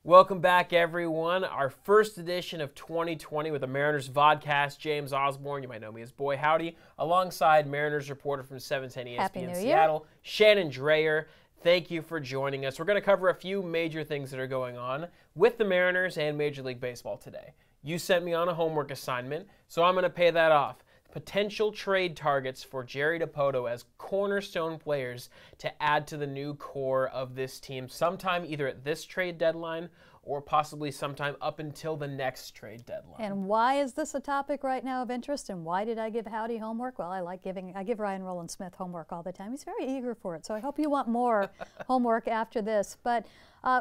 Welcome back, everyone. Our first edition of 2020 with the Mariners vodcast. James Osborn, you might know me as Boy Howdy, alongside Mariners reporter from 710 ESPN Seattle, Shannon Drayer. Thank you for joining us. We're going to cover a few major things that are going on with the Mariners and Major League Baseball today. You sent me on a homework assignment, so I'm going to pay that off. Potential trade targets for Jerry Dipoto as cornerstone players to add to the new core of this team sometime either at this trade deadline or possibly sometime up until the next trade deadline. And why is this a topic right now of interest, and why did I give Howdy homework? Well, I give Ryan Roland Smith homework all the time. He's very eager for it, so I hope you want more homework after this. But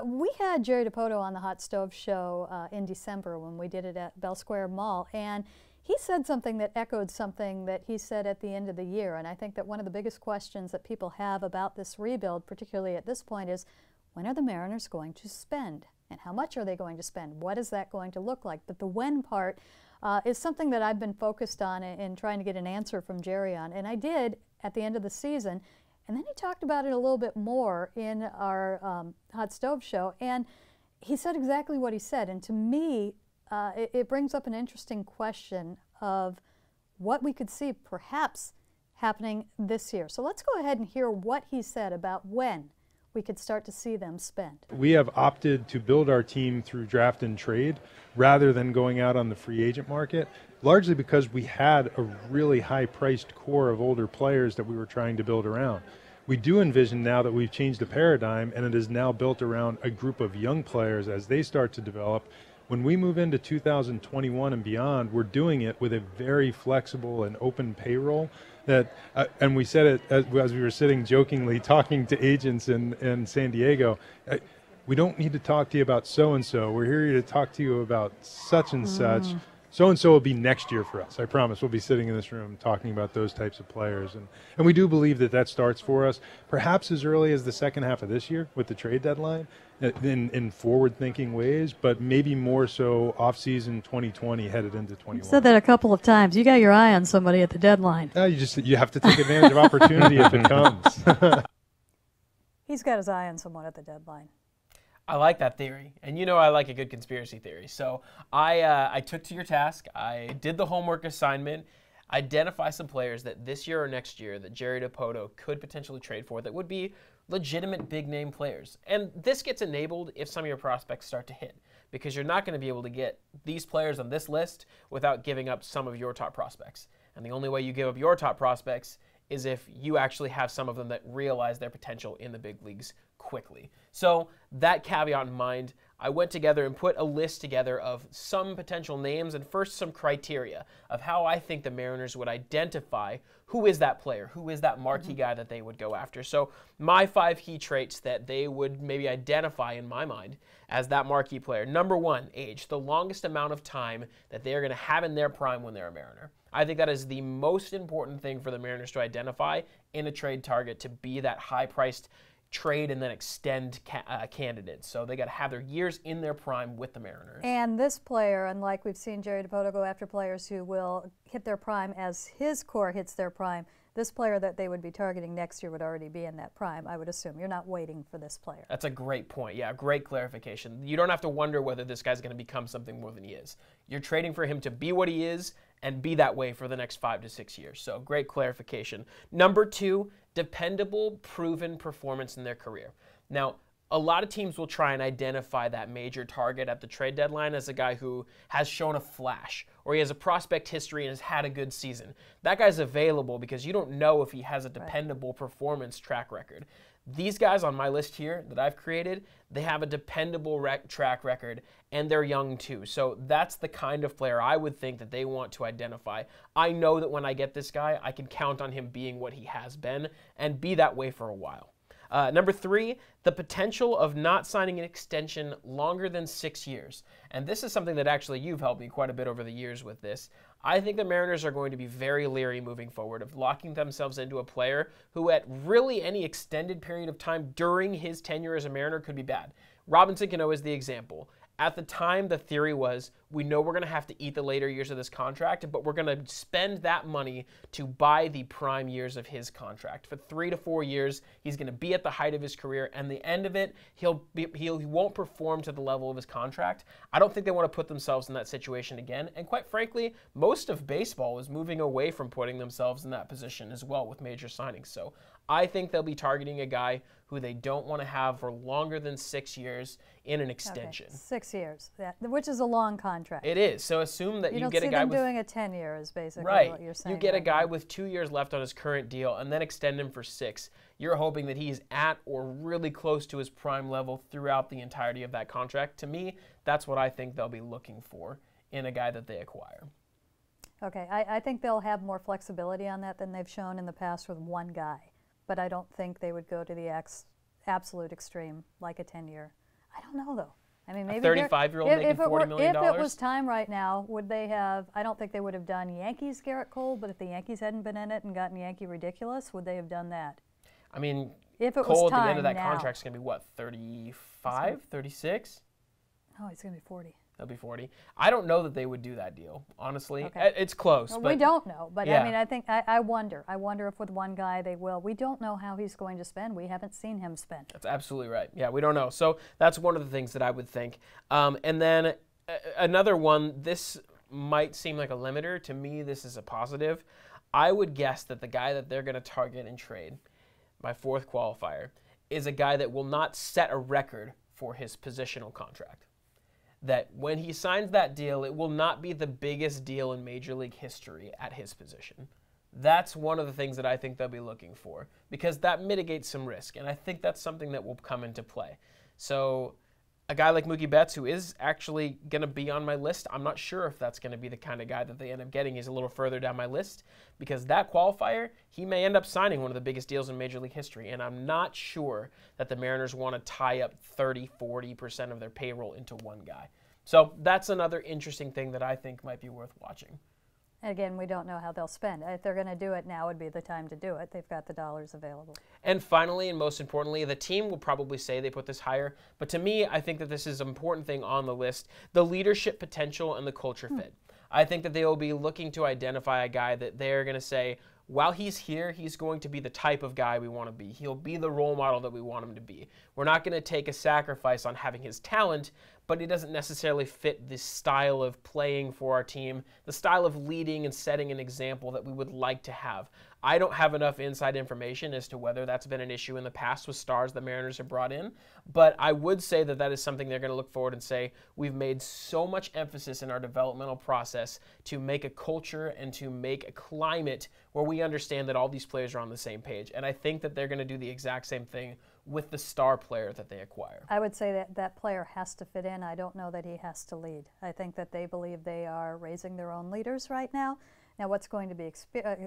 we had Jerry Dipoto on the Hot Stove Show in December when we did it at Bell Square Mall, and he said something that echoed something that he said at the end of the year. And I think that one of the biggest questions that people have about this rebuild, particularly at this point, is when are the Mariners going to spend? And how much are they going to spend? What is that going to look like? But the when part is something that I've been focused on in trying to get an answer from Jerry on. And I did at the end of the season. And then he talked about it a little bit more in our Hot Stove Show. And he said exactly what he said. And to me, it brings up an interesting question of what we could see perhaps happening this year. So let's go ahead and hear what he said about when we could start to see them spend. We have opted to build our team through draft and trade rather than going out on the free agent market, largely because we had a really high-priced core of older players that we were trying to build around. We do envision now that we've changed the paradigm and it is now built around a group of young players as they start to develop. When we move into 2021 and beyond, we're doing it with a very flexible and open payroll that, and we said it as we were sitting jokingly talking to agents in San Diego, we don't need to talk to you about so-and-so. We're here to talk to you about such and such. So-and-so will be next year for us. I promise we'll be sitting in this room talking about those types of players. And we do believe that that starts for us perhaps as early as the second half of this year with the trade deadline in forward-thinking ways, but maybe more so off-season 2020 headed into 21. You said that a couple of times. You got your eye on somebody at the deadline. You have to take advantage of opportunity if it comes. He's got his eye on someone at the deadline. I like that theory, and you know I like a good conspiracy theory. So I took to your task. I did the homework assignment, identify some players that this year or next year that Jerry Dipoto could potentially trade for that would be legitimate big-name players. And this gets enabled if some of your prospects start to hit, because you're not going to be able to get these players on this list without giving up some of your top prospects. And the only way you give up your top prospects is if you actually have some of them that realize their potential in the big leagues quickly. So that caveat in mind, I went together and put a list together of some potential names and first some criteria of how I think the Mariners would identify who is that player, who is that marquee guy that they would go after. So my 5 key traits that they would maybe identify in my mind as that marquee player. Number 1, age, the longest amount of time that they are going to have in their prime when they're a Mariner. I think that is the most important thing for the Mariners to identify in a trade target, to be that high-priced trade and then extend candidates. So they got to have their years in their prime with the Mariners. And this player, unlike we've seen Jerry Dipoto go after players who will hit their prime as his core hits their prime, this player that they would be targeting next year would already be in that prime, I would assume. You're not waiting for this player. That's a great point. Yeah, great clarification. You don't have to wonder whether this guy's going to become something more than he is. You're trading for him to be what he is and be that way for the next 5 to 6 years. So great clarification. Number 2, dependable, proven performance in their career. Now, a lot of teams will try and identify that major target at the trade deadline as a guy who has shown a flash, or he has a prospect history and has had a good season. That guy's available because you don't know if he has a dependable performance track record. These guys on my list here that I've created, they have a dependable track record, and they're young too. So that's the kind of player I would think that they want to identify. I know that when I get this guy, I can count on him being what he has been and be that way for a while. Number 3, the potential of not signing an extension longer than 6 years. And this is something that actually you've helped me quite a bit over the years with this. I think the Mariners are going to be very leery moving forward of locking themselves into a player who at really any extended period of time during his tenure as a Mariner could be bad. Robinson Cano is the example. At the time, the theory was, we know we're going to have to eat the later years of this contract, but we're going to spend that money to buy the prime years of his contract. For 3 to 4 years, he's going to be at the height of his career, and the end of it, he won't perform to the level of his contract. I don't think they want to put themselves in that situation again, and quite frankly, most of baseball is moving away from putting themselves in that position as well with major signings. So I think they'll be targeting a guy who they don't want to have for longer than 6 years in an extension. Okay, 6 years, which is a long contract. It is. So assume that you get a guy with... You don't see them doing a 10 years, basically, right. What you're saying. You get a guy with 2 years left on his current deal and then extend him for 6. You're hoping that he's at or really close to his prime level throughout the entirety of that contract. To me, that's what I think they'll be looking for in a guy that they acquire. Okay, I think they'll have more flexibility on that than they've shown in the past with one guy. But I don't think they would go to the absolute extreme, like a 10-year. I don't know, though. I mean, maybe a 35-year-old making $40 million? If it was time right now, would they have, I don't think they would have done Yankees Garrett Cole, but if the Yankees hadn't been in it and gotten Yankee Ridiculous, would they have done that? I mean, if it Cole was time at the end of that now, contract's going to be, what, 35, 36? Oh, he's going to be 40. They'll be 40. I don't know that they would do that deal, honestly. Okay. It's close. Well, but we don't know, but yeah. I mean, I think, I wonder. I wonder if with one guy they will. We don't know how he's going to spend. We haven't seen him spend. That's absolutely right. Yeah, we don't know. So that's one of the things that I would think. And then another one, this might seem like a limiter. To me, this is a positive. I would guess that the guy that they're going to target and trade, my fourth qualifier, is a guy that will not set a record for his positional contract. That when he signs that deal, it will not be the biggest deal in Major League history at his position. That's one of the things that I think they'll be looking for because that mitigates some risk, and I think that's something that will come into play. So a guy like Mookie Betts, who is actually going to be on my list, I'm not sure if that's going to be the kind of guy that they end up getting. He's a little further down my list because that qualifier, he may end up signing one of the biggest deals in Major League history, and I'm not sure that the Mariners want to tie up 30-40% of their payroll into one guy. So that's another interesting thing that I think might be worth watching. Again, we don't know how they'll spend. If they're going to do it, now would be the time to do it. They've got the dollars available. And finally, and most importantly, the team will probably say they put this higher. But to me, I think that this is an important thing on the list, the leadership potential and the culture fit. I think that they will be looking to identify a guy that they're going to say, while he's here, he's going to be the type of guy we want to be. He'll be the role model that we want him to be. We're not going to take a sacrifice on having his talent, but he doesn't necessarily fit the style of playing for our team, the style of leading and setting an example that we would like to have. I don't have enough inside information as to whether that's been an issue in the past with stars that Mariners have brought in, but I would say that that is something they're going to look forward and say, we've made so much emphasis in our developmental process to make a culture and to make a climate where we understand that all these players are on the same page. And I think that they're going to do the exact same thing with the star player that they acquire. I would say that that player has to fit in. I don't know that he has to lead. I think that they believe they are raising their own leaders right now. Now, what's going to be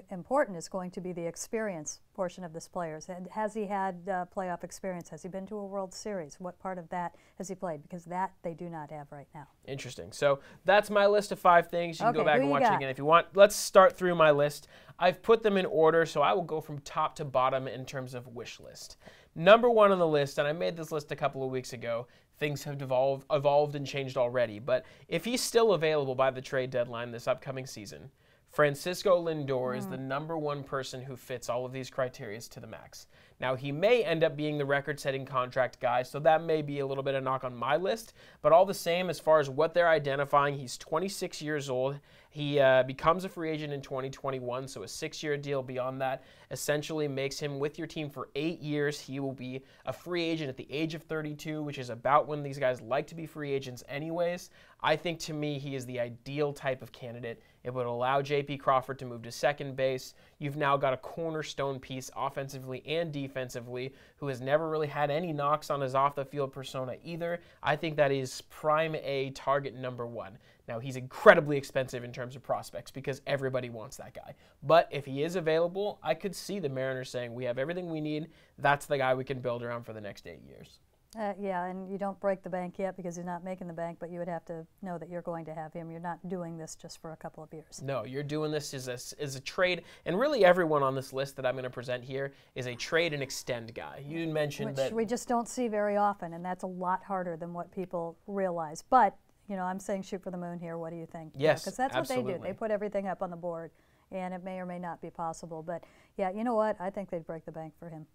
important is going to be the experience portion of this player. Has he had playoff experience? Has he been to a World Series? What part of that has he played? Because that they do not have right now. Interesting. So that's my list of 5 things. You can go back and watch it again if you want. Let's start through my list. I've put them in order, so I will go from top to bottom in terms of wish list. Number 1 on the list, and I made this list a couple of weeks ago, things have evolved and changed already, but if he's still available by the trade deadline this upcoming season, Francisco Lindor is the number 1 person who fits all of these criteria to the max. Now, he may end up being the record-setting contract guy, so that may be a little bit of knock on my list, but all the same, as far as what they're identifying, he's 26 years old. He becomes a free agent in 2021, so a 6-year deal beyond that essentially makes him with your team for 8 years. He will be a free agent at the age of 32, which is about when these guys like to be free agents anyways. I think, to me, he is the ideal type of candidate. It would allow J.P. Crawford to move to second base. You've now got a cornerstone piece offensively and defensively who has never really had any knocks on his off-the-field persona either. I think that is prime A target number 1. Now, he's incredibly expensive in terms of prospects because everybody wants that guy. But if he is available, I could see the Mariners saying, we have everything we need. That's the guy we can build around for the next 8 years. Yeah, and you don't break the bank yet because you're not making the bank, but you would have to know that you're going to have him. You're not doing this just for a couple of years. No, you're doing this as a trade, and really everyone on this list that I'm going to present here is a trade and extend guy. You mentioned that we just don't see very often, and that's a lot harder than what people realize. But, you know, I'm saying shoot for the moon here. What do you think? Yes, because that's absolutely. what they do. They put everything up on the board, and it may or may not be possible. But, yeah, you know what? I think they'd break the bank for him.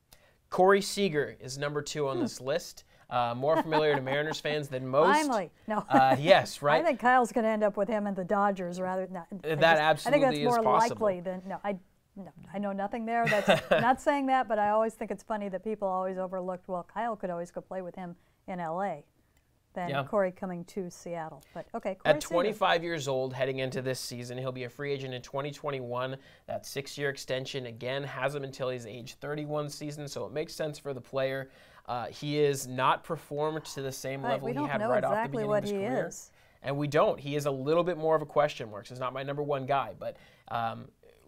Corey Seager is number 2 on this list. More familiar to Mariners fans than most. Finally. No. Yes, right? I think Kyle's going to end up with him and the Dodgers rather than absolutely I think that's more possible. likely than no. I know nothing there. That's not saying that, but I always think it's funny that people always overlooked. Well, Kyle could always go play with him in L.A. than Corey coming to Seattle. But okay, Corey at 25 years old, heading into this season, he'll be a free agent in 2021. That 6-year extension again has him until his age 31 season, so it makes sense for the player. He is not performed to the same level he had right off the beginning of his career. And we don't. He is a little bit more of a question mark. So he's not my number 1 guy, but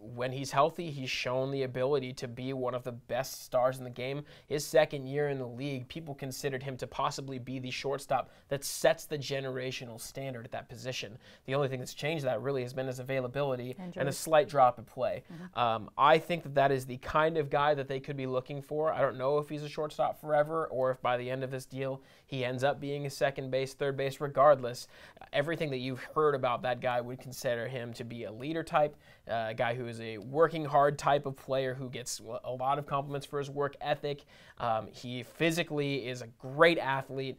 when he's healthy, he's shown the ability to be one of the best stars in the game. His 2nd year in the league, people considered him to possibly be the shortstop that sets the generational standard at that position. The only thing that's changed that really has been his availability and a slight drop in play. I think that is the kind of guy that they could be looking for. I don't know if he's a shortstop forever or if by the end of this deal he ends up being a second base, third base. Regardless, everything that you've heard about that guy would consider him to be a leader type, a guy who is a working hard type of player who gets a lot of compliments for his work ethic. He physically is a great athlete,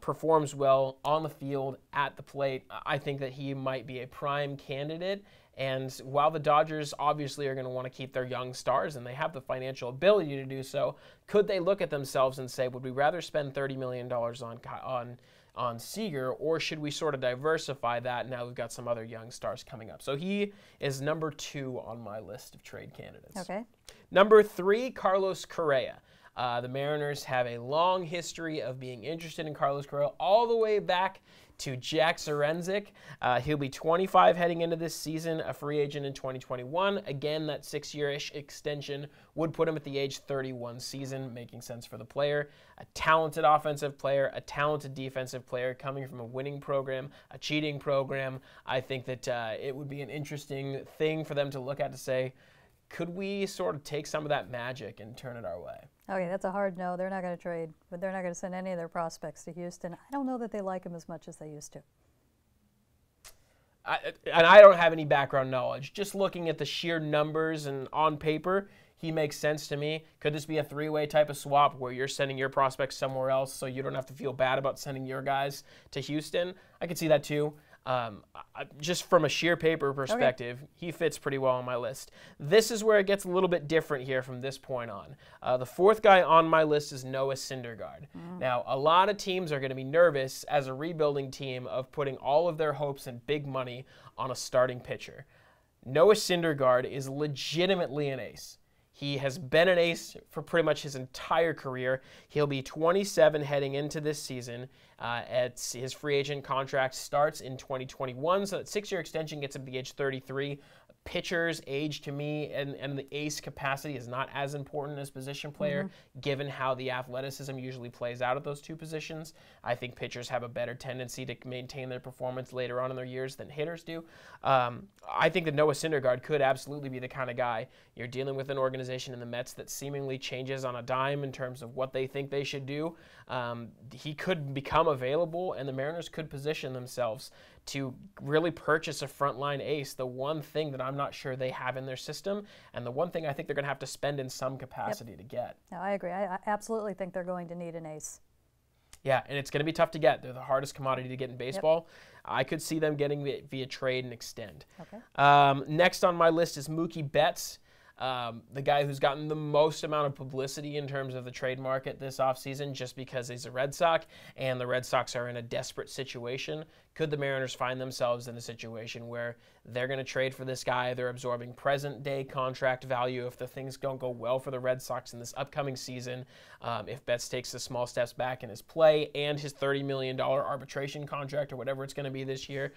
performs well on the field, at the plate. I think that he might be a prime candidate. And while the Dodgers obviously are going to want to keep their young stars, and they have the financial ability to do so, could they look at themselves and say, would we rather spend $30 million on Seager, or should we sort of diversify that now we've got some other young stars coming up? So he is number 2 on my list of trade candidates. Okay. Number 3, Carlos Correa. The Mariners have a long history of being interested in Carlos Correa all the way back to Jack Zarenzik. He'll be 25 heading into this season, a free agent in 2021. Again, that 6-year-ish extension would put him at the age 31 season, making sense for the player. A talented offensive player, a talented defensive player coming from a winning program, a cheating program. I think that it would be an interesting thing for them to look at to say, could we sort of take some of that magic and turn it our way? Okay, that's a hard no. They're not going to trade, but they're not going to send any of their prospects to Houston. I don't know that they like him as much as they used to. And I don't have any background knowledge. Just looking at the sheer numbers and on paper, he makes sense to me. Could this be a 3-way type of swap where you're sending your prospects somewhere else so you don't have to feel bad about sending your guys to Houston? I could see that too. Just from a sheer paper perspective, he fits pretty well on my list. This is where it gets a little bit different here from this point on. The 4th guy on my list is Noah Syndergaard. Now, a lot of teams are going to be nervous as a rebuilding team of putting all of their hopes and big money on a starting pitcher. Noah Syndergaard is legitimately an ace. He has been an ace for pretty much his entire career. He'll be 27 heading into this season. His free agent contract starts in 2021, so that 6-year extension gets him to the age 33. Pitcher's age to me and the ace capacity is not as important as position player, given how the athleticism usually plays out at those two positions. I think pitchers have a better tendency to maintain their performance later on in their years than hitters do. I think that Noah Syndergaard could absolutely be the kind of guy you're dealing with an organization in the Mets that seemingly changes on a dime in terms of what they think they should do. He could become available, and the Mariners could position themselves to really purchase a frontline ace, the one thing that I'm not sure they have in their system, and the one thing I think they're going to have to spend in some capacity to get. No, I agree. I absolutely think they're going to need an ace. Yeah, and it's going to be tough to get. They're the hardest commodity to get in baseball. I could see them getting it via trade and extend. Okay. Next on my list is Mookie Betts. The guy who's gotten the most amount of publicity in terms of the trade market this offseason just because he's a Red Sox, and the Red Sox are in a desperate situation. Could the Mariners find themselves in a situation where they're going to trade for this guy? They're absorbing present-day contract value if the things don't go well for the Red Sox in this upcoming season. If Betts takes the small steps back in his play and his $30 million arbitration contract or whatever it's going to be this year.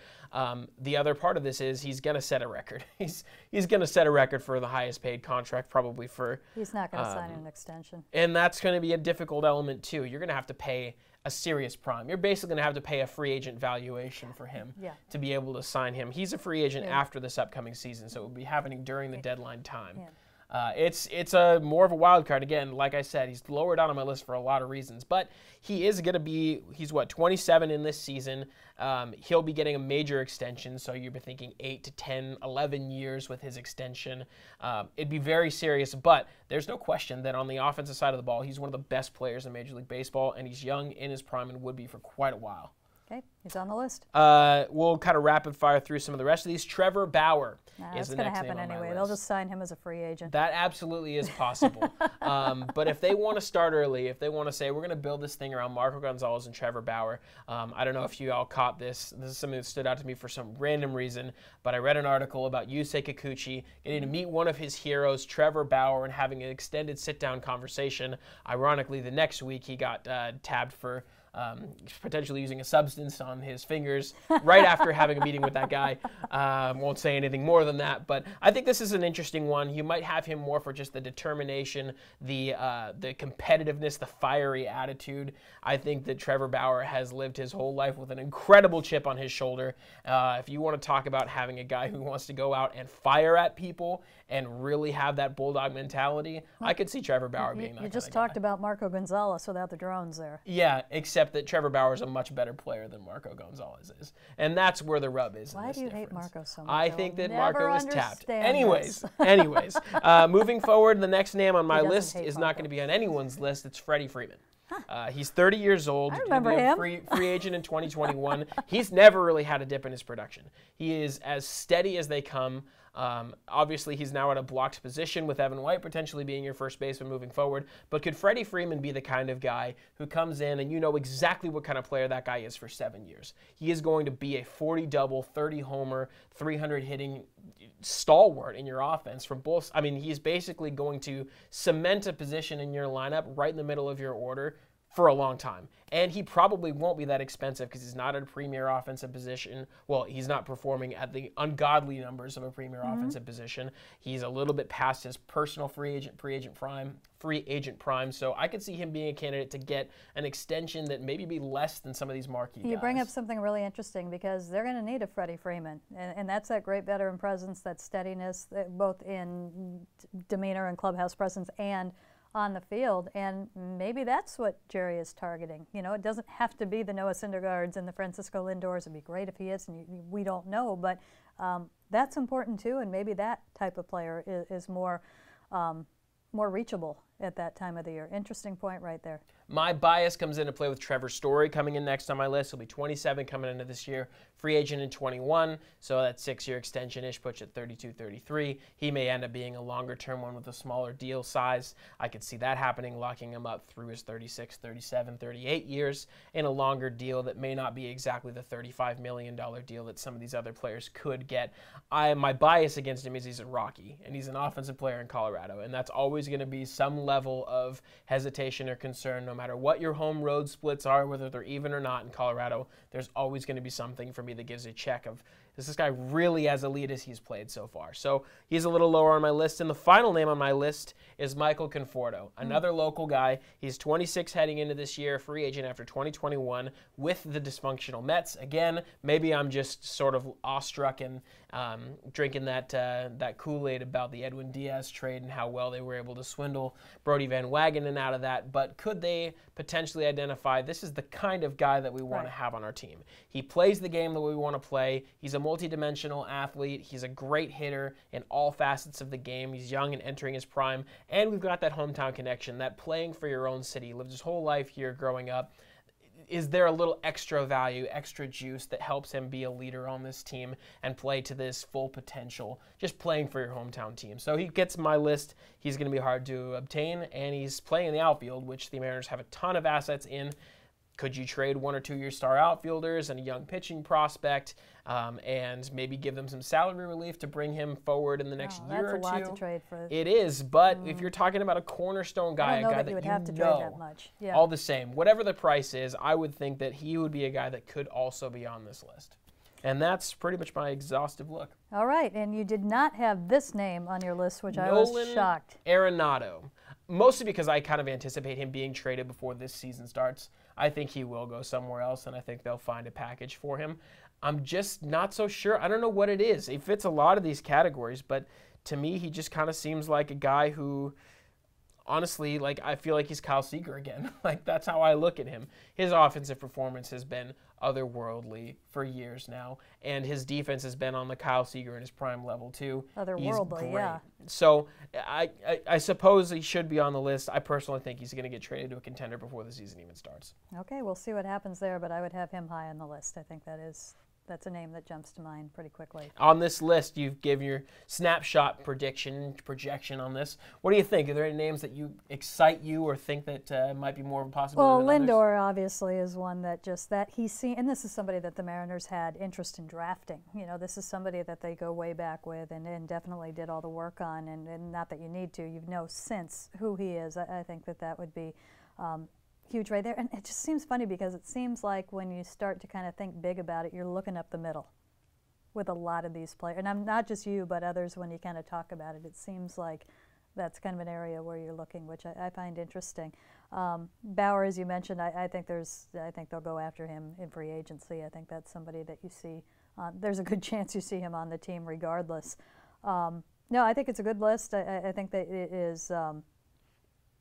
The other part of this is he's going to set a record. He's going to set a record for the highest paid contract probably for. He's not going to sign an extension. And that's going to be a difficult element too. You're going to have to pay a serious prime. You're basically going to have to pay a free agent valuation for him to be able to sign him. He's a free agent after this upcoming season, so it will be happening during the deadline time. It's a more of a wild card. Again, like I said, he's lower down on my list for a lot of reasons, but he is going to be, he's what, 27 in this season. He'll be getting a major extension, so you'll be thinking 8 to 10, 11 years with his extension. It'd be very serious, but there's no question that on the offensive side of the ball, he's one of the best players in Major League Baseball, and he's young, in his prime, and would be for quite a while. Okay, he's on the list. We'll kind of rapid fire through some of the rest of these. Trevor Bauer is the next name on my list. That's going to happen anyway. They'll just sign him as a free agent. That absolutely is possible. But if they want to start early, if they want to say, we're going to build this thing around Marco Gonzalez and Trevor Bauer, I don't know if you all caught this. This is something that stood out to me for some random reason, but I read an article about Yusei Kikuchi getting to meet one of his heroes, Trevor Bauer, and having an extended sit-down conversation. Ironically, the next week he got tabbed for potentially using a substance on his fingers right after having a meeting with that guy. Won't say anything more than that, but I think this is an interesting one. You might have him more for just the determination, the competitiveness, the fiery attitude. I think that Trevor Bauer has lived his whole life with an incredible chip on his shoulder. If you want to talk about having a guy who wants to go out and fire at people and really have that bulldog mentality, I could see Trevor Bauer being that You just kind of talked about Marco Gonzalez without the drones there. Yeah, except that Trevor Bauer is a much better player than Marco Gonzalez is. And that's where the rub is. Why do you hate Marco so much? I think that Marco is tapped. Anyways, moving forward, the next name on my list is not going to be on anyone's list. It's Freddie Freeman. He's 30 years old. I remember him. Free agent in 2021. He's never really had a dip in his production. He is as steady as they come. Obviously, he's now at a blocked position with Evan White potentially being your first baseman moving forward. But could Freddie Freeman be the kind of guy who comes in and you know exactly what kind of player that guy is for 7 years? He is going to be a 40-double, 30-homer, 300-hitting stalwart in your offense from both. I mean, he's basically going to cement a position in your lineup right in the middle of your order for a long time. And he probably won't be that expensive because he's not at a premier offensive position. Well, he's not performing at the ungodly numbers of a premier offensive position. He's a little bit past his personal free agent prime. So I could see him being a candidate to get an extension that maybe be less than some of these marquee guys. You bring up something really interesting because they're going to need a Freddie Freeman. And that's that great veteran presence, that steadiness, both in demeanor and clubhouse presence and on the field, and maybe that's what Jerry is targeting. You know, it doesn't have to be the Noah Syndergaards and the Francisco Lindors. It'd be great if he is, and we don't know, but that's important too, and maybe that type of player is more reachable at that time of the year. Interesting point right there. My bias comes into play with Trevor Story coming in next on my list. He'll be 27 coming into this year, free agent in 21, so that 6-year extension-ish puts at 32, 33. He may end up being a longer-term one with a smaller deal size. I could see that happening, locking him up through his 36, 37, 38 years in a longer deal that may not be exactly the $35 million deal that some of these other players could get. My bias against him is he's a Rocky, and he's an offensive player in Colorado, and that's always going to be some level of hesitation or concern no matter what your home road splits are, whether they're even or not in Colorado. There's always going to be something for me that gives a check of, is this guy really as elite as he's played so far? So he's a little lower on my list. And the final name on my list is Michael Conforto, another local guy. He's 26 heading into this year, free agent after 2021 with the dysfunctional Mets. Again, maybe I'm just sort of awestruck and drinking that Kool-Aid about the Edwin Diaz trade and how well they were able to swindle Brody Van Wagenen out of that. But could they potentially identify this is the kind of guy that we want to have on our team? He plays the game the way we want to play. He's a multi-dimensional athlete. He's a great hitter in all facets of the game. He's young and entering his prime. And we've got that hometown connection, that playing for your own city. He lived his whole life here growing up. Is there a little extra value, extra juice that helps him be a leader on this team and play to this full potential, just playing for your hometown team? So he gets my list. He's going to be hard to obtain, and he's playing in the outfield, which the Mariners have a ton of assets in. Could you trade 1 or 2 year star outfielders and a young pitching prospect and maybe give them some salary relief to bring him forward in the next year or two? That's a lot to trade for. It is, but if you're talking about a cornerstone guy, I don't know a guy that you would that have to trade that much. Yeah. All the same, whatever the price is, I would think that he would be a guy that could also be on this list. And that's pretty much my exhaustive look. All right, and you did not have this name on your list, which I was shocked. Arenado. Mostly because I kind of anticipate him being traded before this season starts. I think he will go somewhere else, and I think they'll find a package for him. I'm just not so sure. I don't know what it is. He fits a lot of these categories, but to me, he just kind of seems like a guy who, honestly, like, I feel like he's Kyle Seager again. Like, that's how I look at him. His offensive performance has been otherworldly for years now, and his defense has been on the Kyle Seager in his prime level too. Otherworldly, yeah. So I suppose he should be on the list. I personally think he's going to get traded to a contender before the season even starts. Okay, we'll see what happens there, but I would have him high on the list. I think that's a name that jumps to mind pretty quickly. On this list, you've given your snapshot projection on this. What do you think? Are there any names that excite you or think that might be more of a possibility Well, than Lindor others? obviously is one that he's seen, and this is somebody that the Mariners had interest in drafting. You know, this is somebody that they go way back with and definitely did all the work on, and not that you need to, you know since who he is. I think that would be huge right there. And it just seems funny because it seems like when you start to kind of think big about it, you're looking up the middle with a lot of these players. And I'm not just you, but others, when you kind of talk about it, it seems like that's kind of an area where you're looking, which I find interesting. Bauer, as you mentioned, I think they'll go after him in free agency. I think that's somebody that you see. There's a good chance you see him on the team regardless. No, I think it's a good list. I think that it is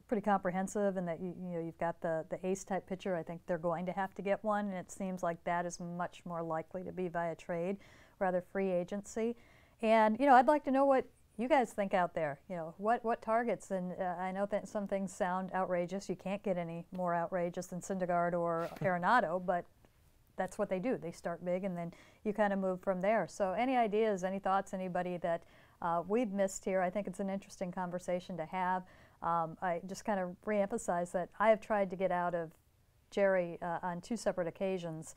pretty comprehensive, and that you've got the ace type pitcher. I think they're going to have to get one, and it seems like that is much more likely to be via trade rather free agency. And I'd like to know what you guys think out there. What targets, and I know that some things sound outrageous. You can't get any more outrageous than Syndergaard or Arenado, but that's what they do. They start big and then you kind of move from there. So any ideas, any thoughts, anybody that we've missed here? I think it's an interesting conversation to have. I just kind of reemphasize that I have tried to get out of Jerry on 2 separate occasions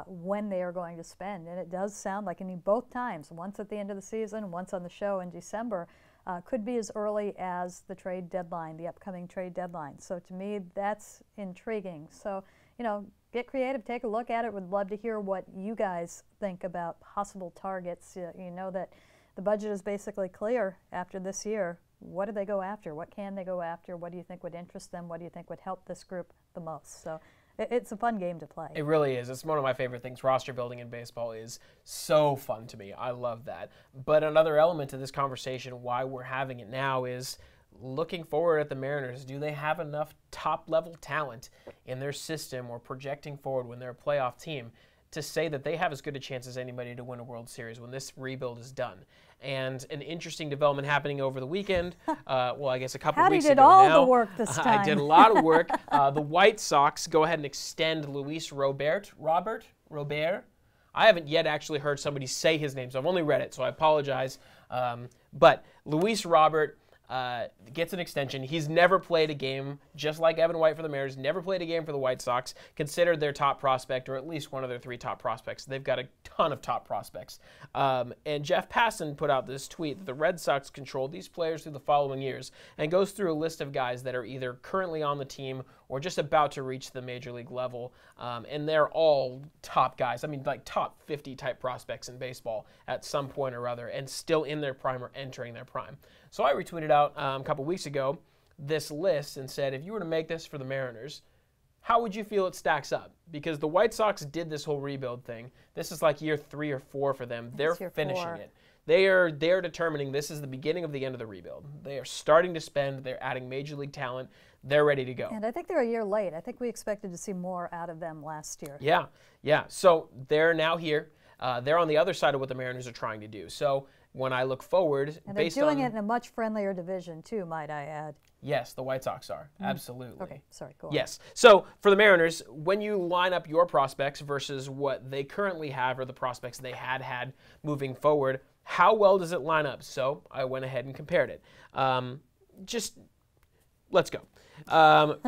when they are going to spend. And it does sound like, both times, once at the end of the season, once on the show in December, could be as early as the trade deadline, the upcoming trade deadline. So to me, that's intriguing. So, get creative, take a look at it. Would love to hear what you guys think about possible targets. You know that the budget is basically clear after this year. What do they go after? What can they go after? What do you think would interest them? What do you think would help this group the most? So it's a fun game to play. It really is. It's one of my favorite things. Roster building in baseball is so fun to me. I love that. But another element to this conversation, why we're having it now, is looking forward at the Mariners. Do they have enough top-level talent in their system or projecting forward when they're a playoff team to say that they have as good a chance as anybody to win a World Series when this rebuild is done? And an interesting development happening over the weekend. Well, I guess a couple weeks ago now. Howdy did all the work this time. I did a lot of work. The White Sox go ahead and extend Luis Robert. I haven't yet actually heard somebody say his name, so I've only read it, so I apologize. But Luis Robert gets an extension. He's never played a game, just like Evan White for the Mariners, never played a game for the White Sox, considered their top prospect, or at least one of their 3 top prospects. They've got a ton of top prospects. And Jeff Passan put out this tweet that the Red Sox controlled these players through the following years, and goes through a list of guys that are either currently on the team or just about to reach the major league level. And they're all top guys. I mean, like top 50 type prospects in baseball at some point or other, and still in their prime or entering their prime. So I retweeted out a couple weeks ago this list and said, if you were to make this for the Mariners, how would you feel it stacks up? Because the White Sox did this whole rebuild thing. This is like year 3 or 4 for them. They're finishing it. They are determining this is the beginning of the end of the rebuild. They are starting to spend. They're adding major league talent. They're ready to go. And I think they're a year late. I think we expected to see more out of them last year. Yeah. So they're now here. They're on the other side of what the Mariners are trying to do. So when I look forward, and they're doing it in a much friendlier division too, might I add. Yes, the White Sox are. Absolutely. Okay, sorry, go on. Yes. So for the Mariners, when you line up your prospects versus what they currently have or the prospects they had moving forward, how well does it line up? So I went ahead and compared it. Let's go.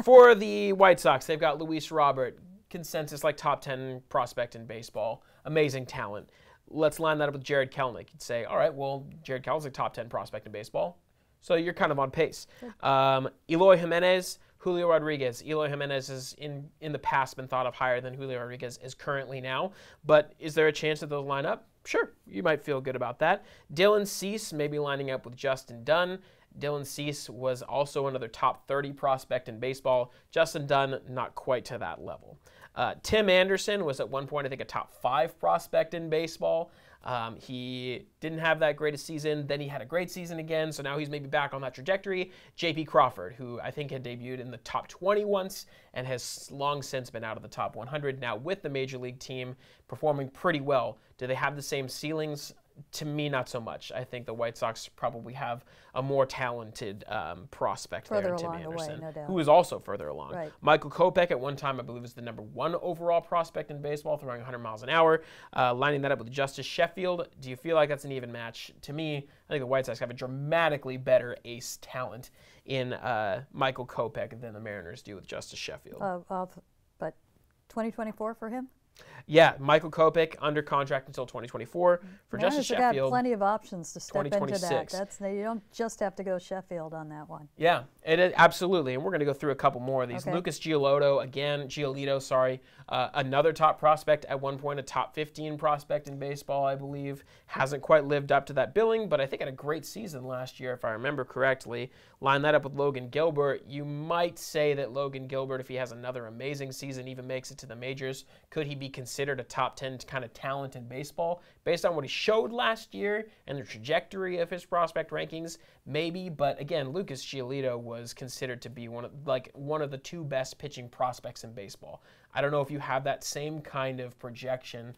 For the White Sox, they've got Luis Robert, consensus like top 10 prospect in baseball, amazing talent. Let's line that up with Jared Kelenic. You'd say, all right, well, Jared Kelenic is a top 10 prospect in baseball, so you're kind of on pace. Eloy Jimenez, Julio Rodriguez. Eloy Jimenez has in the past been thought of higher than Julio Rodriguez is currently now. But is there a chance that they'll line up? Sure, you might feel good about that. Dylan Cease maybe lining up with Justin Dunn. Dylan Cease was also another top 30 prospect in baseball. Justin Dunn, not quite to that level. Tim Anderson was at one point, I think, a top 5 prospect in baseball. He didn't have that greatest season. Then he had a great season again, so now he's maybe back on that trajectory. J.P. Crawford, who I think had debuted in the top 20 once and has long since been out of the top 100. Now with the Major League team performing pretty well, do they have the same ceilings? To me, not so much. I think the White Sox probably have a more talented prospect there in Tim Anderson, no doubt. who is also further along. Right. Michael Kopeck at one time, I believe, was the #1 overall prospect in baseball, throwing 100 miles an hour. Lining that up with Justice Sheffield, do you feel like that's an even match? To me, I think the White Sox have a dramatically better ace talent in Michael Kopeck than the Mariners do with Justice Sheffield. But 2024 for him? Yeah, Michael Kopeck under contract until 2024. For Justice Got Sheffield, plenty of options to step into that. 2026. You don't just have to go Sheffield on that one. Yeah, absolutely. And we're going to go through a couple more of these. Okay. Lucas Giolito, another top prospect at one point, a top 15 prospect in baseball, I believe. Hasn't quite lived up to that billing, but I think had a great season last year, if I remember correctly. Line that up with Logan Gilbert. You might say that Logan Gilbert, if he has another amazing season, even makes it to the majors, could he be considered a top 10 kind of talent in baseball? Based on what he showed last year and the trajectory of his prospect rankings, maybe. But again, Lucas Giolito was considered to be one of the 2 best pitching prospects in baseball. I don't know if you have that same kind of projection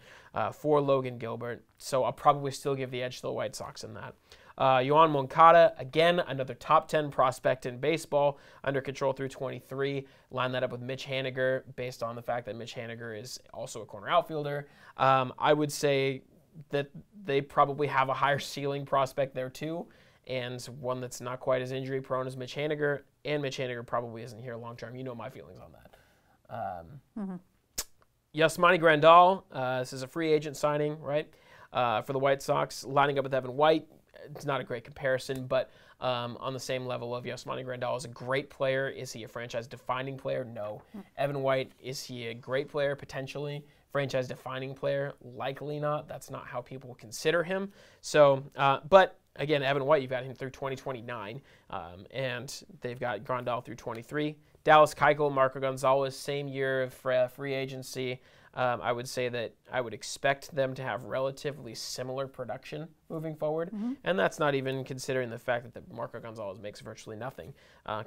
for Logan Gilbert, so I'll probably still give the edge to the White Sox in that. Yoan Moncada, again, another top 10 prospect in baseball, under control through 23. Line that up with Mitch Haniger, based on the fact that Mitch Haniger is also a corner outfielder. I would say that they probably have a higher ceiling prospect there too, and one that's not quite as injury prone as Mitch Haniger, and Mitch Haniger probably isn't here long term. You know my feelings on that. Yasmani Grandal, this is a free agent signing, right, for the White Sox, lining up with Evan White. It's not a great comparison, but on the same level of Yasmani Grandal is a great player. Is he a franchise-defining player? No. Evan White, is he a great player? Potentially. Franchise-defining player? Likely not. That's not how people consider him. So, but again, Evan White, you've got him through 2029, and they've got Grandal through 23. Dallas Keuchel, Marco Gonzalez, same year of free agency. I would say that I would expect them to have relatively similar production moving forward, and that's not even considering the fact that Marco Gonzalez makes virtually nothing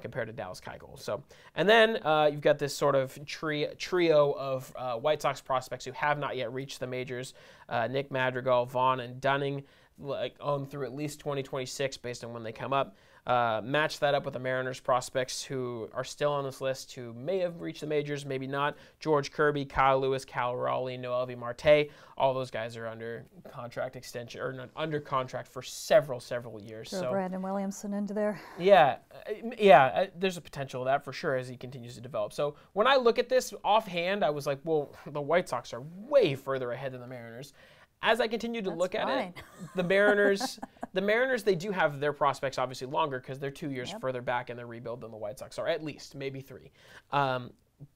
compared to Dallas Keuchel. So, and then you've got this sort of trio of White Sox prospects who have not yet reached the majors: Nick Madrigal, Vaughn, and Dunning, on through at least 2026 based on when they come up. Match that up with the Mariners prospects who are still on this list, who may have reached the majors, maybe not. George Kirby, Kyle Lewis, Cal Raleigh, Noel V. Marte. All those guys are under contract extension, or not under contract for several years. Throw so Brandon Williamson into there. Yeah, there's a potential of that for sure as he continues to develop. So when I look at this offhand, I was like, well, the White Sox are way further ahead than the Mariners. As I continue to look at it, the Mariners, they do have their prospects obviously longer because they're 2 years further back in their rebuild than the White Sox are, at least, maybe 3.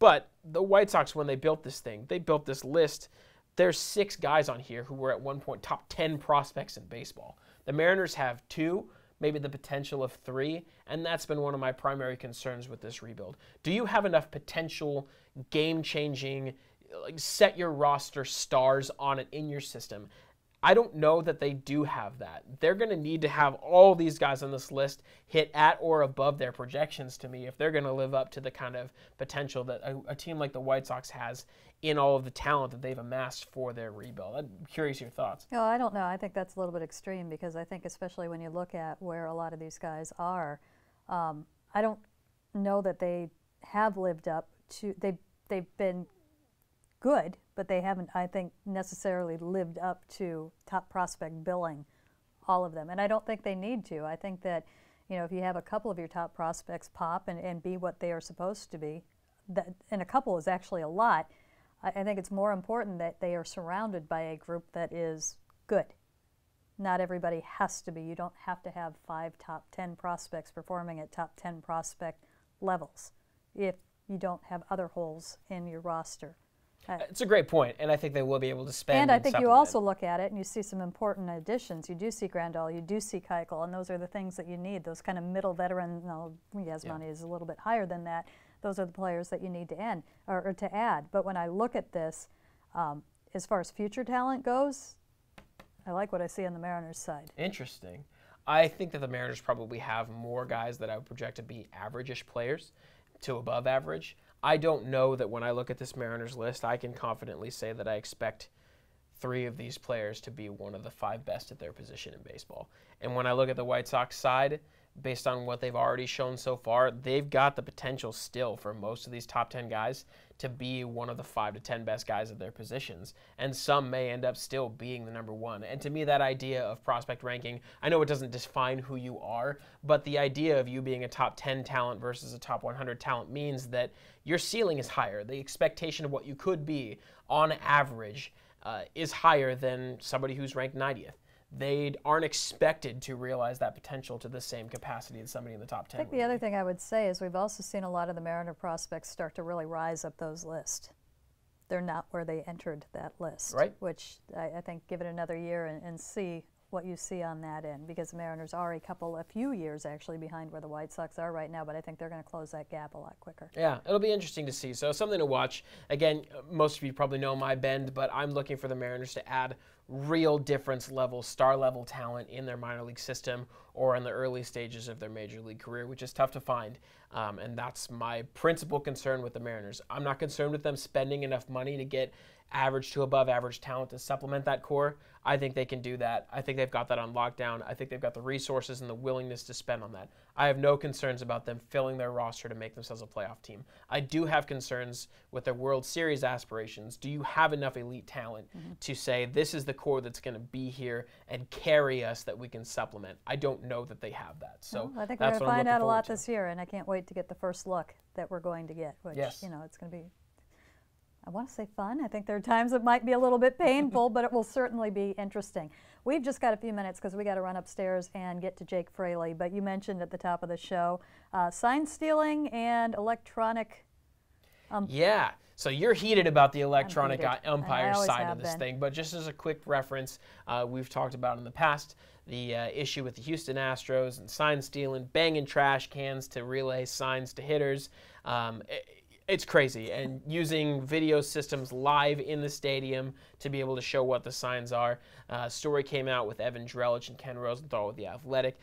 But the White Sox, when they built this thing, they built this list. There's 6 guys on here who were at one point top 10 prospects in baseball. The Mariners have 2, maybe the potential of 3, and that's been one of my primary concerns with this rebuild. Do you have enough potential game-changing, set your roster stars on it in your system? I don't know that they do have that. They're going to need to have all these guys on this list hit at or above their projections to me if they're going to live up to the kind of potential that a team like the White Sox has in all of the talent that they've amassed for their rebuild. I'm curious your thoughts. No, I don't know. I think that's a little bit extreme because I think especially when you look at where a lot of these guys are, I don't know that they have lived up to, they've been good, but they haven't, I think, necessarily lived up to top prospect billing, all of them. And I don't think they need to. I think that, if you have a couple of your top prospects pop and be what they are supposed to be, and a couple is actually a lot, I think it's more important that they are surrounded by a group that is good. Not everybody has to be. You don't have to have 5 top 10 prospects performing at top 10 prospect levels. if you don't have other holes in your roster. It's a great point, and I think they will be able to spend. And I think you supplement. also look at it and you see some important additions. You do see Grandal, you do see Keuchel, and those are the things that you need. Those kind of middle veteran. No, Yasmani is a little bit higher than that. Those are the players that you need to end or to add. But when I look at this, as far as future talent goes, I like what I see on the Mariners side. Interesting. I think that the Mariners probably have more guys that I would project to be average-ish players to above average. I don't know that when I look at this Mariners list, I can confidently say that I expect 3 of these players to be one of the 5 best at their position in baseball. And when I look at the White Sox side, based on what they've already shown so far, they've got the potential still for most of these top 10 guys to be one of the 5 to 10 best guys at their positions. And some may end up still being the number 1. And to me, that idea of prospect ranking, I know it doesn't define who you are, but the idea of you being a top 10 talent versus a top 100 talent means that your ceiling is higher. The expectation of what you could be on average is higher than somebody who's ranked 90th. They aren't expected to realize that potential to the same capacity as somebody in the top 10. I think the other thing I would say is we've also seen a lot of the Mariner prospects start to really rise up those lists. They're not where they entered that list, right? Which I think give it another year and see what you see on that end, because the Mariners are a few years actually behind where the White Sox are right now, but I think they're going to close that gap a lot quicker. Yeah, it'll be interesting to see. So something to watch. Again, most of you probably know my bend, but I'm looking for the Mariners to add real difference level, star level talent in their minor league system or in the early stages of their major league career, which is tough to find. And that's my principal concern with the Mariners. I'm not concerned with them spending enough money to get average to above average talent to supplement that core. I think they can do that. I think they've got that on lockdown. I think they've got the resources and the willingness to spend on that. I have no concerns about them filling their roster to make themselves a playoff team. I do have concerns with their World Series aspirations. Do you have enough elite talent to say this is the core that's going to be here and carry us that we can supplement? I don't know that they have that. So well, I think we're going to find out a lot this year, and I can't wait to get the first look that we're going to get, which, you know, it's going to be, I want to say fun. I think there are times it might be a little bit painful, but it will certainly be interesting. We've just got a few minutes because we got to run upstairs and get to Jake Fraley. But you mentioned at the top of the show sign stealing and electronic. Yeah. So you're heated about the electronic umpire side of this been. thing. But just as a quick reference, we've talked about in the past the issue with the Houston Astros and sign stealing, banging trash cans to relay signs to hitters. It's crazy, and using video systems live in the stadium to be able to show what the signs are. A story came out with Evan Drellich and Ken Rosenthal with The Athletic,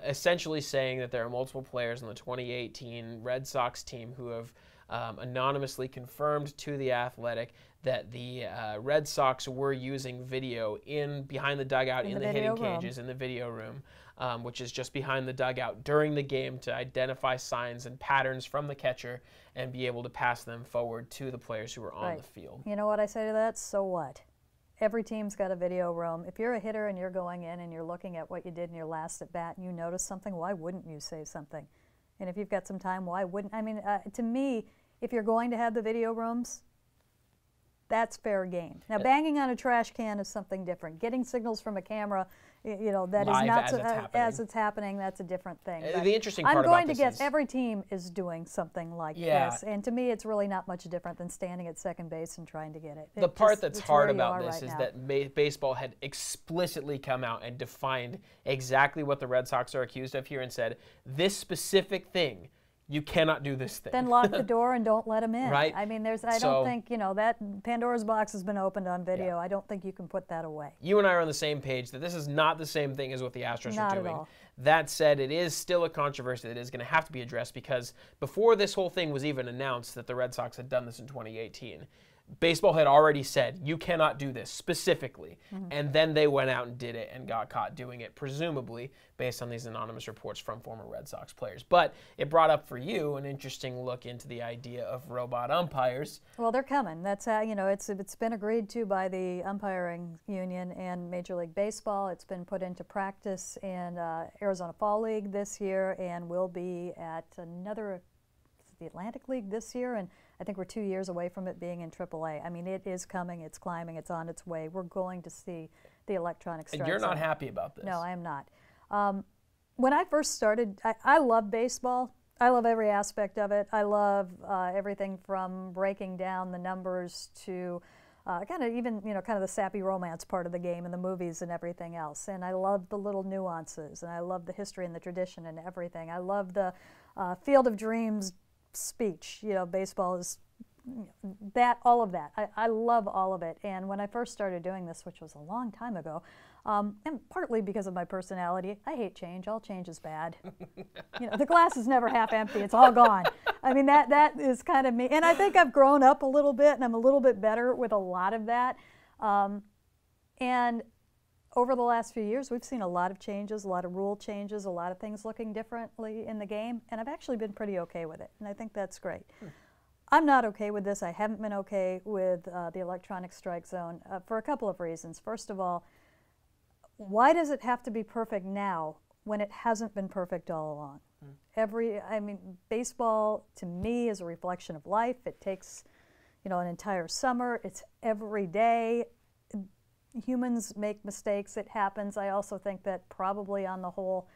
essentially saying that there are multiple players on the 2018 Red Sox team who have anonymously confirmed to The Athletic that the Red Sox were using video behind the dugout in the hitting cages in the video room, which is just behind the dugout during the game to identify signs and patterns from the catcher and be able to pass them forward to the players who were on the field. You know what I say to that? So what? Every team's got a video room. If you're a hitter and you're going in and you're looking at what you did in your last at bat and you notice something, why wouldn't you say something? And if you've got some time, why wouldn't? I mean, to me, if you're going to have the video rooms, that's fair game. Now, banging on a trash can is something different. Getting signals from a camera, you know, that live is not as it's happening. That's a different thing. The interesting part I'm about going to this guess is every team is doing something like this, and to me, it's really not much different than standing at second base and trying to get it. The part that's hard about this is that baseball had explicitly come out and defined exactly what the Red Sox are accused of here and said, this specific thing, you cannot do this thing. Then lock the door and don't let them in. Right. I mean, I don't think, you know, that Pandora's box has been opened on video. Yeah. I don't think you can put that away. You and I are on the same page that this is not the same thing as what the Astros are doing. Not at all. That said, it is still a controversy that is going to have to be addressed because before this whole thing was even announced that the Red Sox had done this in 2018, baseball had already said, you cannot do this specifically. And then they went out and did it and got caught doing it, presumably based on these anonymous reports from former Red Sox players. But it brought up for you an interesting look into the idea of robot umpires. Well, they're coming. That's how, you know, it's been agreed to by the umpiring union and Major League Baseball. It's been put into practice in Arizona Fall League this year and will be at the Atlantic League this year, and I think we're 2 years away from it being in AAA. I mean, it is coming, it's climbing, it's on its way. We're going to see the electronic strike. And you're not happy about this. No, I am not. When I first started, I love baseball, I love every aspect of it. I love everything from breaking down the numbers to kind of even, kind of the sappy romance part of the game and the movies and everything else. And I love the little nuances, and I love the history and the tradition and everything. I love the Field of Dreams speech. Baseball is that, all of that. I love all of it. And when I first started doing this, which was a long time ago, and partly because of my personality, I hate change. All change is bad. The glass is never half empty. It's all gone. I mean, that is kind of me. And I think I've grown up a little bit, and I'm a little bit better with a lot of that. And over the last few years, we've seen a lot of changes, a lot of rule changes, a lot of things looking differently in the game, and I've actually been pretty okay with it, and I think that's great. I'm not okay with this. I haven't been okay with the electronic strike zone for a couple of reasons. First of all, why does it have to be perfect now when it hasn't been perfect all along? Baseball to me is a reflection of life. It takes, an entire summer. It's every day. Humans make mistakes. It happens. I also think that probably on the whole,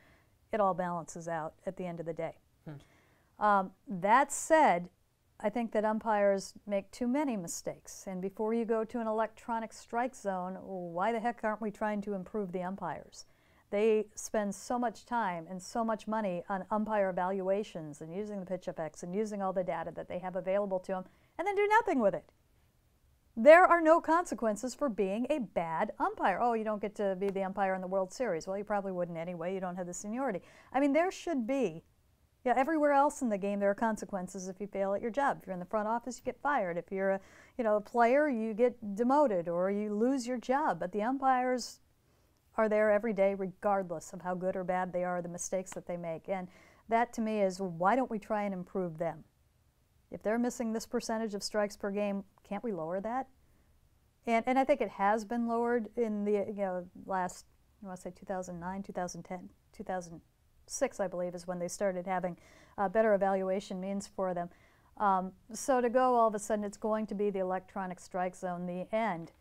it all balances out at the end of the day. That said, I think that umpires make too many mistakes. And before you go to an electronic strike zone, why the heck aren't we trying to improve the umpires? They spend so much time and so much money on umpire evaluations and using the pitch effects and using all the data that they have available to them, and then do nothing with it. There are no consequences for being a bad umpire. Oh, you don't get to be the umpire in the World Series. Well, you probably wouldn't anyway. You don't have the seniority. There should be. Everywhere else in the game, there are consequences if you fail at your job. If you're in the front office, you get fired. If you're a player, you get demoted or you lose your job. But the umpires are there every day, regardless of how good or bad they are, the mistakes that they make. And that, to me, is why don't we try and improve them? If they're missing this percentage of strikes per game, can't we lower that? And I think it has been lowered in the last, I want to say 2009, 2010, 2006, I believe, is when they started having better evaluation means for them. So to go all of a sudden, it's going to be the electronic strike zone, the end.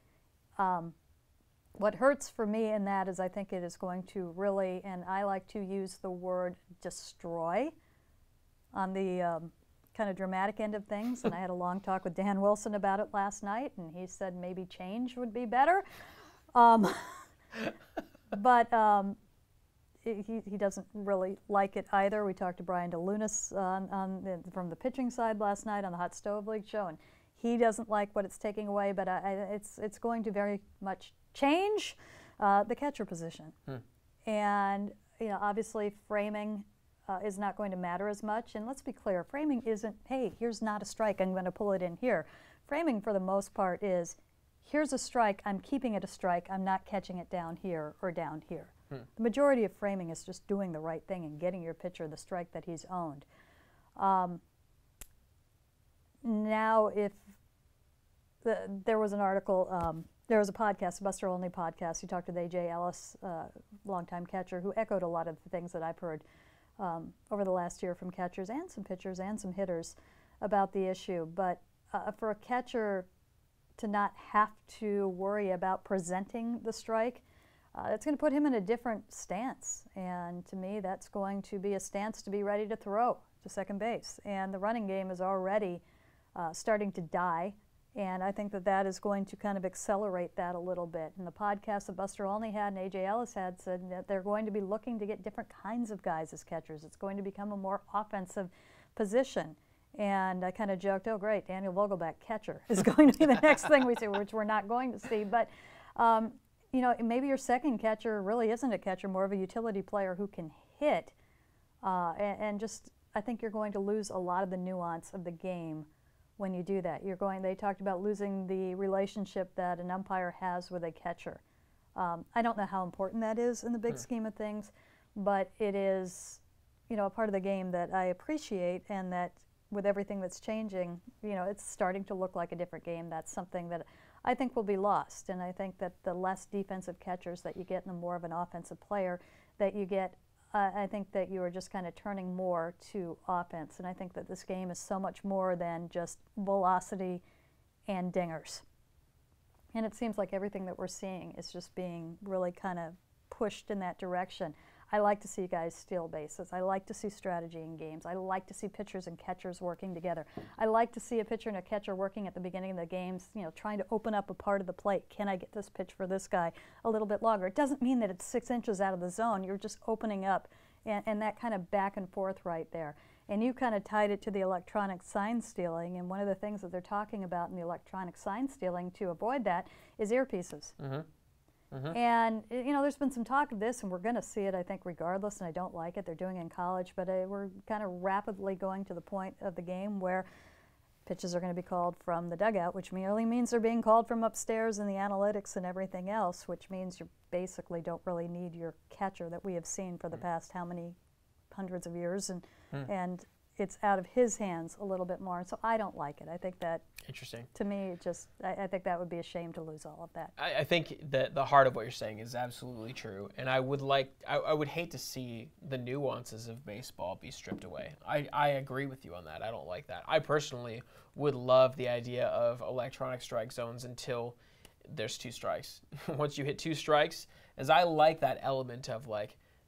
What hurts for me in that is I think it is going to really, and I like to use the word destroy on the kind of dramatic end of things. And I had a long talk with Dan Wilson about it last night, and he said maybe change would be better. But he doesn't really like it either. We talked to Brian DeLunas from the pitching side last night on the Hot Stove League show, and he doesn't like what it's taking away, but it's going to very much change the catcher position. And obviously framing is not going to matter as much. And let's be clear, framing isn't, hey, here's not a strike, I'm going to pull it in here. Framing for the most part is, here's a strike, I'm keeping it a strike, I'm not catching it down here or down here. The majority of framing is just doing the right thing and getting your pitcher the strike that he's owned. Now, if there was an article, there was a podcast, a Buster Olney podcast, he talked with A.J. Ellis, longtime catcher, who echoed a lot of the things that I've heard over the last year from catchers and some pitchers and some hitters about the issue. But for a catcher to not have to worry about presenting the strike, that's going to put him in a different stance. And to me, that's going to be a stance to be ready to throw to second base. And the running game is already starting to die. And I think that that is going to kind of accelerate that a little bit. And the podcast that Buster Olney had and A.J. Ellis had said that they're going to be looking to get different kinds of guys as catchers. It's going to become a more offensive position. And I kind of joked, oh, great, Daniel Vogelbach, catcher, is going to be the next thing we see, which we're not going to see. But, maybe your second catcher really isn't a catcher, more of a utility player who can hit. And just, I think you're going to lose a lot of the nuance of the game when you do that. They talked about losing the relationship that an umpire has with a catcher. I don't know how important that is in the big scheme of things, but it is, a part of the game that I appreciate, and that with everything that's changing, it's starting to look like a different game. That's something that I think will be lost, and I think that the less defensive catchers that you get and the more of an offensive player that you get, I think that you are just kind of turning more to offense. And I think that this game is so much more than just velocity and dingers. And it seems like everything that we're seeing is just being really kind of pushed in that direction. I like to see guys steal bases. I like to see strategy in games. I like to see pitchers and catchers working together. I like to see a pitcher and a catcher working at the beginning of the games, trying to open up a part of the plate. Can I get this pitch for this guy a little bit longer? It doesn't mean that it's 6 inches out of the zone. You're just opening up, and that kind of back and forth right there. And you kind of tied it to the electronic sign stealing, and one of the things that they're talking about in the electronic sign stealing to avoid that is earpieces. And, there's been some talk of this, and we're going to see it, I think, regardless, and I don't like it. They're doing it in college, but we're kind of rapidly going to the point of the game where pitches are going to be called from the dugout, which merely means they're being called from upstairs in the analytics and everything else, which means you basically don't really need your catcher that we have seen for the past how many hundreds of years, and it's out of his hands a little bit more. And so I don't like it. I think that, interesting. To me, I think that would be a shame to lose all of that. I think that the heart of what you're saying is absolutely true, and I would hate to see the nuances of baseball be stripped away. I agree with you on that. I don't like that. I personally would love the idea of electronic strike zones until there's 2 strikes. Once you hit 2 strikes, as I like that element of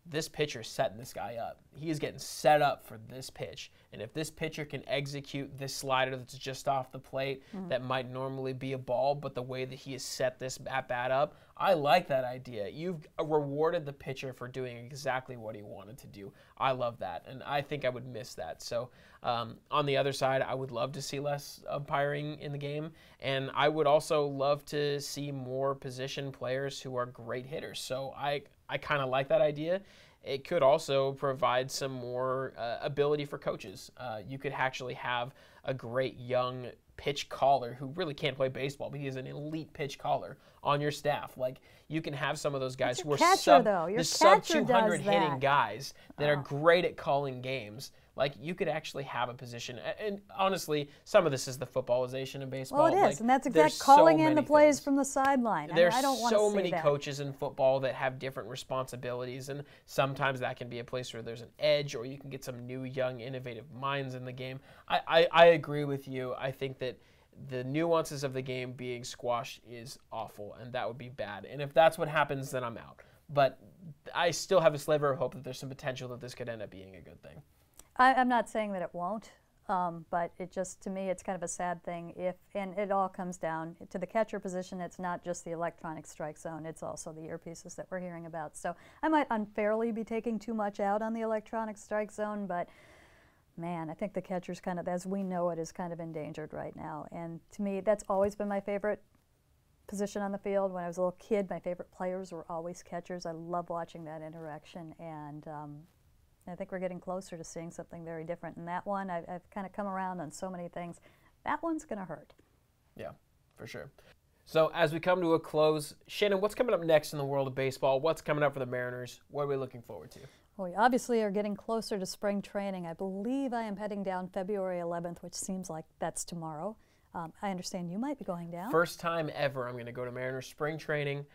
this pitcher's setting this guy up. He is getting set up for this pitch. And if this pitcher can execute this slider that's just off the plate that might normally be a ball, but the way that he has set this at-bat up, I like that idea. You've rewarded the pitcher for doing exactly what he wanted to do. I love that, and I think I would miss that. So on the other side, I would love to see less umpiring in the game, and I would also love to see more position players who are great hitters. So I kind of like that idea. It could also provide some more ability for coaches. You could actually have a great young pitch caller who really can't play baseball, but he is an elite pitch caller on your staff. You can have some of those guys who are sub 200 hitting guys that are great at calling games. You could actually have a position, and honestly, some of this is the footballization of baseball. Well, it is, and that's exactly calling in the plays from the sideline. There's I don't want to so see many that. coaches in football that have different responsibilities, and sometimes that can be a place where there's an edge, or you can get some new, young, innovative minds in the game. I agree with you. I think that the nuances of the game being squashed is awful, and that would be bad. And if that's what happens, then I'm out. But I still have a sliver of hope that there's some potential that this could end up being a good thing. I'm not saying that it won't, but it just, to me, it's kind of a sad thing. And it all comes down to the catcher position. It's not just the electronic strike zone. It's also the earpieces that we're hearing about. So I might unfairly be taking too much out on the electronic strike zone, but man, I think the catcher's kind of, as we know it, is kind of endangered right now. And to me, that's always been my favorite position on the field. When I was a little kid, my favorite players were always catchers. I love watching that interaction, and I think we're getting closer to seeing something very different. And that one, I've kind of come around on so many things. That one's going to hurt. Yeah, for sure. So as we come to a close, Shannon, what's coming up next in the world of baseball? What's coming up for the Mariners? What are we looking forward to? Well, we obviously are getting closer to spring training. I believe I am heading down February 11th, which seems like that's tomorrow. I understand you might be going down. First time ever I'm going to go to Mariners spring training.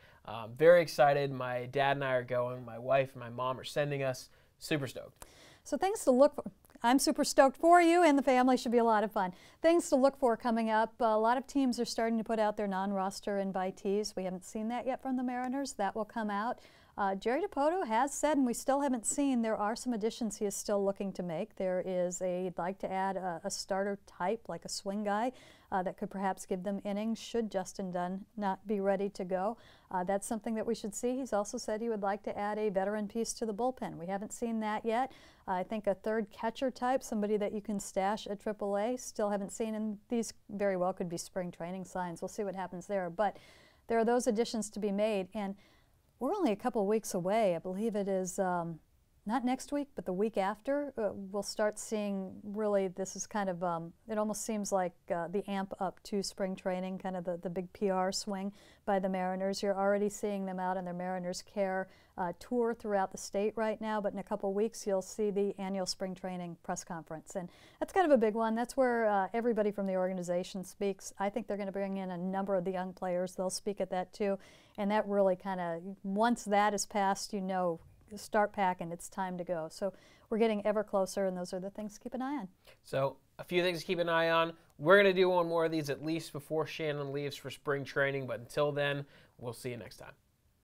Very excited. My dad and I are going. My wife and my mom are sending us. Super stoked. So things to look for. I'm super stoked for you, and the family should be a lot of fun. Things to look for coming up. A lot of teams are starting to put out their non-roster invitees. We haven't seen that yet from the Mariners. That will come out. Jerry Dipoto has said, and we still haven't seen, there are some additions he is still looking to make. There is he'd like to add a starter type, like a swing guy, that could perhaps give them innings should Justin Dunn not be ready to go. That's something that we should see. He's also said he would like to add a veteran piece to the bullpen. We haven't seen that yet. I think a third catcher type, somebody that you can stash at AAA, still haven't seen, and these very well could be spring training signs. We'll see what happens there. But there are those additions to be made, and we're only a couple weeks away. I believe it is not next week, but the week after. We'll start seeing, really, this is kind of, it almost seems like the amp up to spring training, kind of the big PR swing by the Mariners. You're already seeing them out on their Mariners Care tour throughout the state right now, but in a couple weeks you'll see the annual spring training press conference. And that's kind of a big one. That's where everybody from the organization speaks. I think they're going to bring in a number of the young players. They'll speak at that too. And that really kind of, once that is passed, you know, start packing, it's time to go. So we're getting ever closer, and those are the things to keep an eye on. So a few things to keep an eye on. We're going to do one more of these at least before Shannon leaves for spring training, but until then, we'll see you next time.